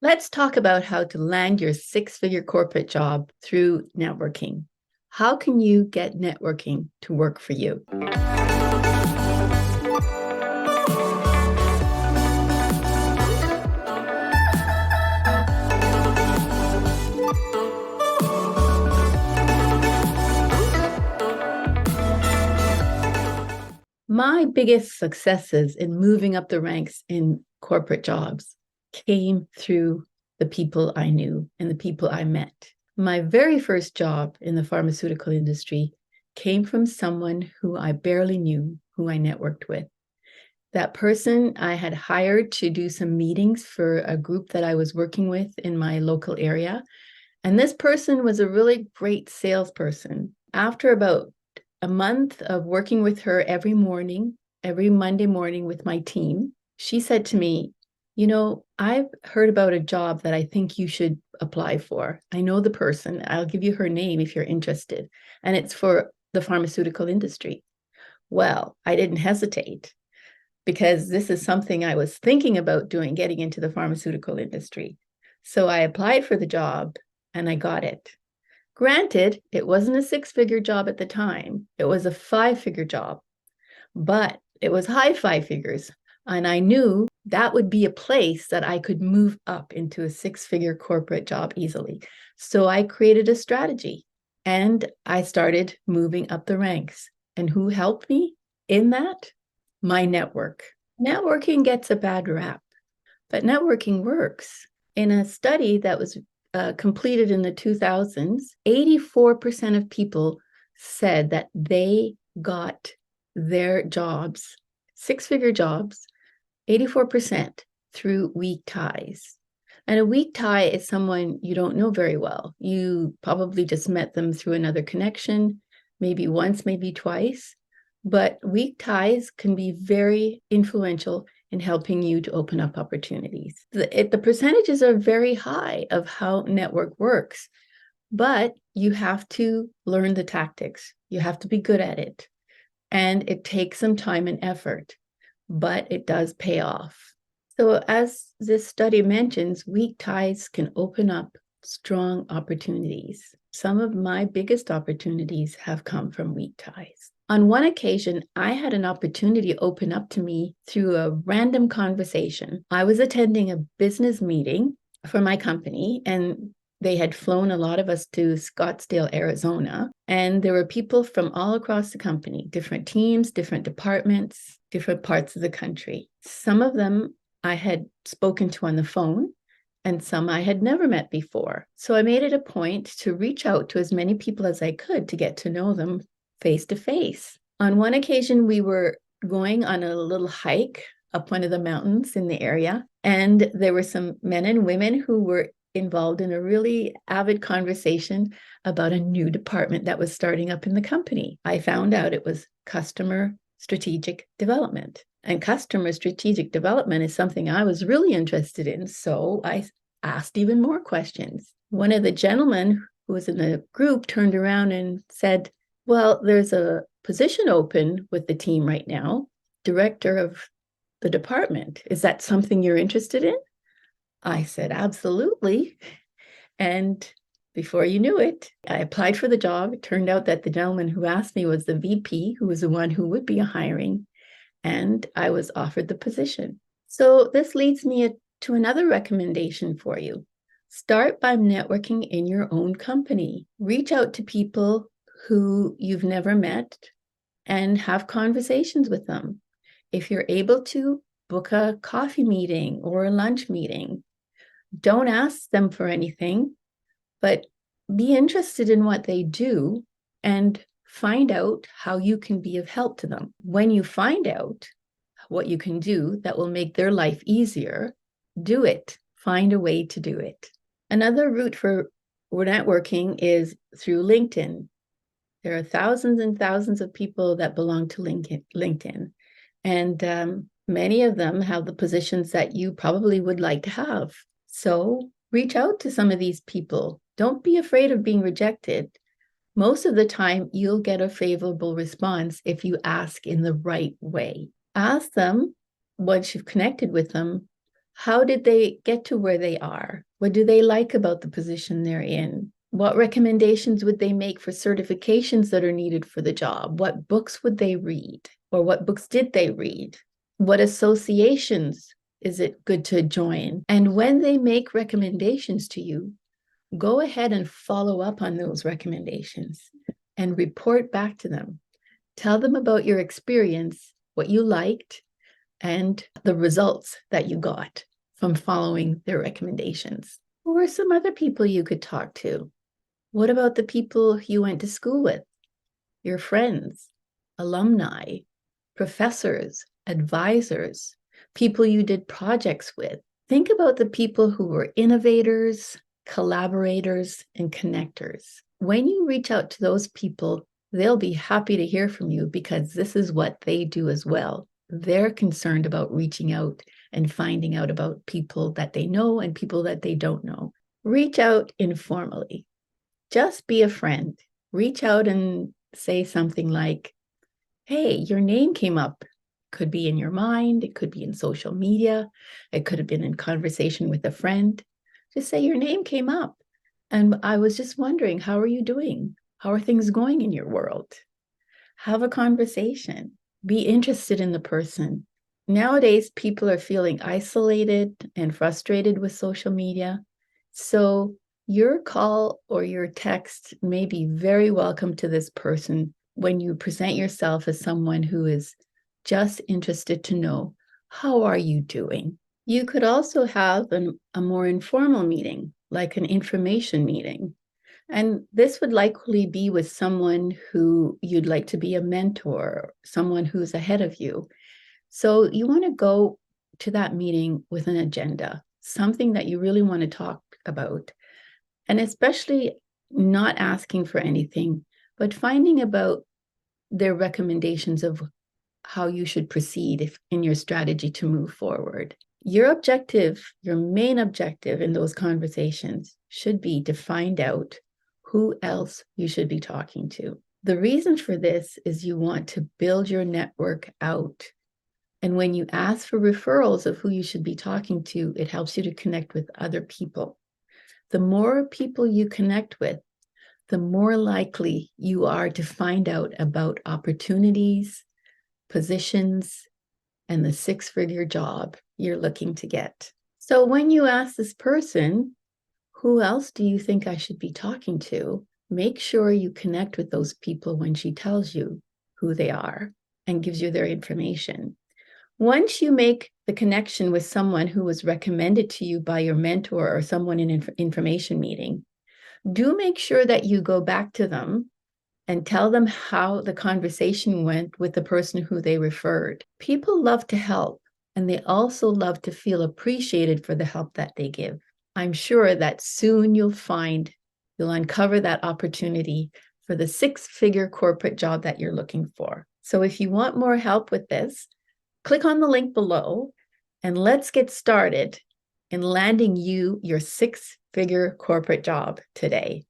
Let's talk about how to land your six-figure corporate job through networking. How can you get networking to work for you? My biggest successes in moving up the ranks in corporate jobs came through the people I knew and the people I met. My very first job in the pharmaceutical industry came from someone who I barely knew, who I networked with. That person I had hired to do some meetings for a group that I was working with in my local area. And this person was a really great salesperson. After about a month of working with her every morning, every Monday morning with my team, she said to me, I've heard about a job that I think you should apply for. I know the person. I'll give you her name if you're interested. And it's for the pharmaceutical industry. Well, I didn't hesitate because this is something I was thinking about doing, getting into the pharmaceutical industry. So I applied for the job and I got it. Granted, it wasn't a six-figure job at the time. It was a five-figure job, but it was high five figures. And I knew that would be a place that I could move up into a six-figure corporate job easily. So I created a strategy and I started moving up the ranks. And who helped me in that? My network. Networking gets a bad rap, but networking works. In a study that was completed in the 2000s, 84% of people said that they got their jobs, six-figure jobs, 84% through weak ties. And a weak tie is someone you don't know very well. You probably just met them through another connection, maybe once, maybe twice. But weak ties can be very influential in helping you to open up opportunities. The percentages are very high of how network works, but you have to learn the tactics. You have to be good at it. And it takes some time and effort, but it does pay off. So as this study mentions, weak ties can open up strong opportunities. Some of my biggest opportunities have come from weak ties. On one occasion, I had an opportunity open up to me through a random conversation. I was attending a business meeting for my company, and they had flown a lot of us to Scottsdale, Arizona. And there were people from all across the company, different teams, different departments, different parts of the country. Some of them I had spoken to on the phone, and some I had never met before. So I made it a point to reach out to as many people as I could to get to know them face to face. On one occasion, we were going on a little hike up one of the mountains in the area, and there were some men and women who were involved in a really avid conversation about a new department that was starting up in the company. I found out it was customer strategic development. And customer strategic development is something I was really interested in, so I asked even more questions. One of the gentlemen who was in the group turned around and said, well, there's a position open with the team right now, director of the department. Is that something you're interested in? I said, absolutely. And before you knew it, I applied for the job. It turned out that the gentleman who asked me was the VP, who was the one who would be hiring, and I was offered the position. So this leads me to another recommendation for you. Start by networking in your own company. Reach out to people who you've never met and have conversations with them. If you're able to, book a coffee meeting or a lunch meeting. Don't ask them for anything, but be interested in what they do and find out how you can be of help to them. When you find out what you can do that will make their life easier, do it. Find a way to do it. Another route for networking is through LinkedIn. There are thousands and thousands of people that belong to LinkedIn, and many of them have the positions that you probably would like to have. So reach out to some of these people. Don't be afraid of being rejected. Most of the time, you'll get a favorable response if you ask in the right way. Ask them, once you've connected with them, How did they get to where they are? What do they like about the position they're in? What recommendations would they make for certifications that are needed for the job? What books would they read? Or what books did they read? What associations is it good to join? And when they make recommendations to you, go ahead and follow up on those recommendations and report back to them. Tell them about your experience, what you liked, and the results that you got from following their recommendations. Who are some other people you could talk to? What about the people you went to school with? Your friends, alumni, professors, advisors, people you did projects with. Think about the people who were innovators, collaborators, and connectors. When you reach out to those people, they'll be happy to hear from you because this is what they do as well. They're concerned about reaching out and finding out about people that they know and people that they don't know. Reach out informally. Just be a friend. Reach out and say something like, hey, your name came up. Could be in your mind. It could be in social media. It could have been in conversation with a friend. Just say your name came up. And I was just wondering, how are you doing? How are things going in your world? Have a conversation. Be interested in the person. Nowadays, people are feeling isolated and frustrated with social media. So your call or your text may be very welcome to this person when you present yourself as someone who is just interested to know, how are you doing? You could also have a more informal meeting, like an information meeting. And this would likely be with someone who you'd like to be a mentor, someone who's ahead of you. So you want to go to that meeting with an agenda, something that you really want to talk about. And especially not asking for anything, but finding about their recommendations of how you should proceed in your strategy to move forward. Your objective, your main objective in those conversations should be to find out who else you should be talking to. The reason for this is you want to build your network out. And when you ask for referrals of who you should be talking to, it helps you to connect with other people. The more people you connect with, the more likely you are to find out about opportunities, positions, and the six-figure job you're looking to get. So when you ask this person, who else do you think I should be talking to? Make sure you connect with those people when she tells you who they are and gives you their information. Once you make the connection with someone who was recommended to you by your mentor or someone in an information meeting, do make sure that you go back to them and tell them how the conversation went with the person who they referred. People love to help, and they also love to feel appreciated for the help that they give. I'm sure that soon you'll uncover that opportunity for the six-figure corporate job that you're looking for. So if you want more help with this, click on the link below and let's get started in landing you your six-figure corporate job today.